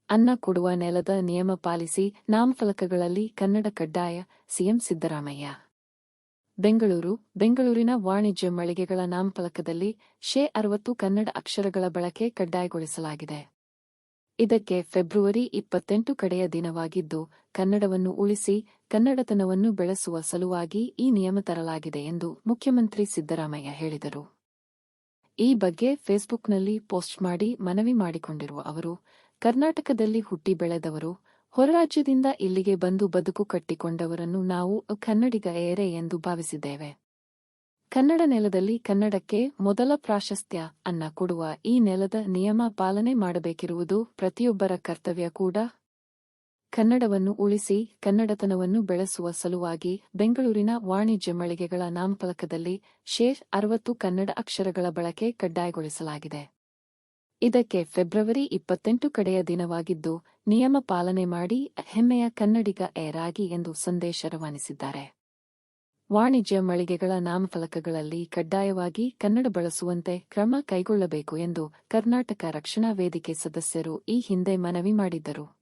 ಅನ್ನ ಕೊಡುವ ನೆಲದ ನಿಯಮ ಪಾಲಿಸಿ ನಾಮಫಲಕಗಳಲ್ಲಿ ಕನ್ನಡ ಕಡ್ಡಾಯ ಸಿಎಂ ಸಿದ್ದರಾಮಯ್ಯ. ಬೆಂಗಳೂರಿನ ವಾಣಿಜ್ಯ ಮಳಿಗೆಗಳ ನಾಮಫಲಕದಲ್ಲಿ ಶೇ 60 ಕನ್ನಡ ಅಕ್ಷರಗಳ ಬಳಕೆ ಕಡ್ಡಾಯಗೊಳಿಸಲಾಗಿದೆ. ಇದಕ್ಕೆ ಫೆಬ್ರವರಿ 28 ಕಡೆಯ ದಿನವಾಗಿದ್ದು, ಕನ್ನಡವನ್ನು ಉಳಿಸಿ ಕನ್ನಡತನವನ್ನು ಬೆಳೆಸುವ ಸಲುವಾಗಿ ಈ ನಿಯಮ ತರಲಾಗಿದೆ ಎಂದು ಮುಖ್ಯಮಂತ್ರಿ ಸಿದ್ದರಾಮಯ್ಯ ಹೇಳಿದರು. ಈ ಬಗ್ಗೆ ಫೇಸ್ಬುಕ್ನಲ್ಲಿ ಪೋಸ್ಟ್ ಮಾಡಿ ಮನವಿ ಮಾಡಿಕೊಂಡಿರುವ ಅವರು, ಕರ್ನಾಟಕದಲ್ಲಿ ಹುಟ್ಟಿ ಬೆಳೆದವರು, ಹೊರರಾಜ್ಯದಿಂದ ಇಲ್ಲಿಗೆ ಬಂದು ಬದುಕು ಕಟ್ಟಿಕೊಂಡವರನ್ನು ನಾವು ಕನ್ನಡಿಗರೇ ಎಂದು ಭಾವಿಸಿದ್ದೇವೆ. ಕನ್ನಡ ನೆಲದಲ್ಲಿ ಕನ್ನಡಕ್ಕೆ ಮೊದಲ ಪ್ರಾಶಸ್ತ್ಯ ಅನ್ನ ಕೊಡುವ ಈ ನೆಲದ ನಿಯಮ ಪಾಲನೆ ಮಾಡಬೇಕಿರುವುದು ಪ್ರತಿಯೊಬ್ಬರ ಕರ್ತವ್ಯ ಕೂಡ. ಕನ್ನಡವನ್ನು ಉಳಿಸಿ ಕನ್ನಡತನವನ್ನು ಬೆಳೆಸುವ ಸಲುವಾಗಿ ಬೆಂಗಳೂರಿನ ವಾಣಿಜ್ಯ ಮಳಿಗೆಗಳ ನಾಮಫಲಕದಲ್ಲಿ ಶೇ 60 ಕನ್ನಡ ಅಕ್ಷರಗಳ ಬಳಕೆ ಕಡ್ಡಾಯಗೊಳಿಸಲಾಗಿದೆ. ಇದಕ್ಕೆ ಫೆಬ್ರವರಿ 28 ಕಡೆಯ ದಿನವಾಗಿದ್ದು, ನಿಯಮ ಪಾಲನೆ ಮಾಡಿ ಹೆಮ್ಮೆಯ ಕನ್ನಡಿಗರಾಗಿ ಎಂದು ಸಂದೇಶ ರವಾನಿಸಿದ್ದಾರೆ. ವಾಣಿಜ್ಯ ಮಳಿಗೆಗಳ ನಾಮಫಲಕಗಳಲ್ಲಿ ಕಡ್ಡಾಯವಾಗಿ ಕನ್ನಡ ಬಳಸುವಂತೆ ಕ್ರಮ ಕೈಗೊಳ್ಳಬೇಕು ಎಂದು ಕರ್ನಾಟಕ ರಕ್ಷಣಾ ವೇದಿಕೆ ಸದಸ್ಯರು ಈ ಹಿಂದೆ ಮನವಿ ಮಾಡಿದ್ದರು.